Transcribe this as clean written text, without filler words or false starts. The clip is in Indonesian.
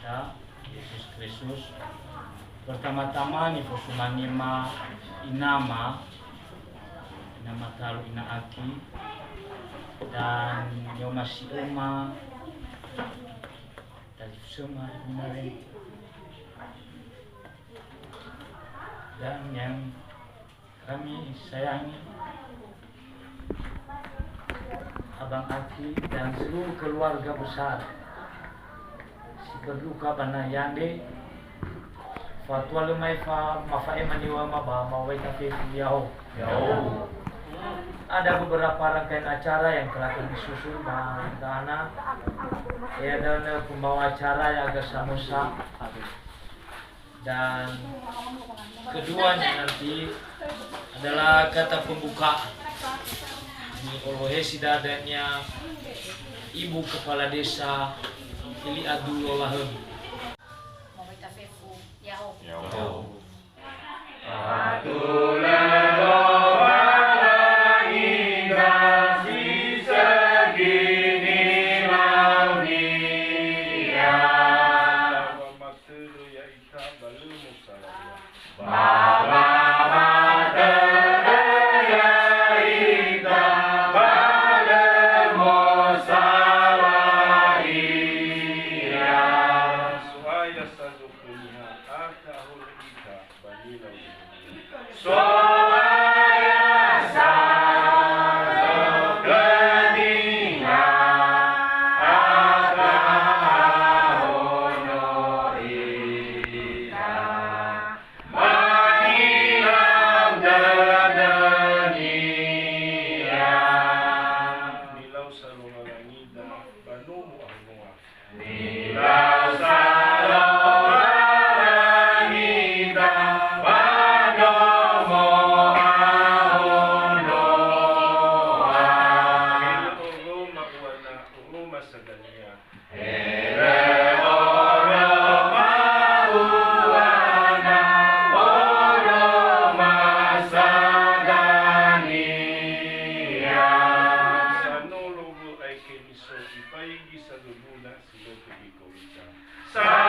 kita Yesus Kristus. Pertama-tama ni Fusumanima inama talu inaaki dan nyoma si uma dari semua kemarin dan yang kami sayangi Abang Aki dan seluruh keluarga besar si berduka banayande fatwa lemai fa mafae maniwa maba mawai kafe yao. Ada beberapa rangkaian acara yang telah kami susun Dana ya, dan pembawa acara yang agak samusa, dan keduanya nanti adalah kata pembuka ini Olohesi dadanya Ibu Kepala Desa Ili Abdullahem. Sa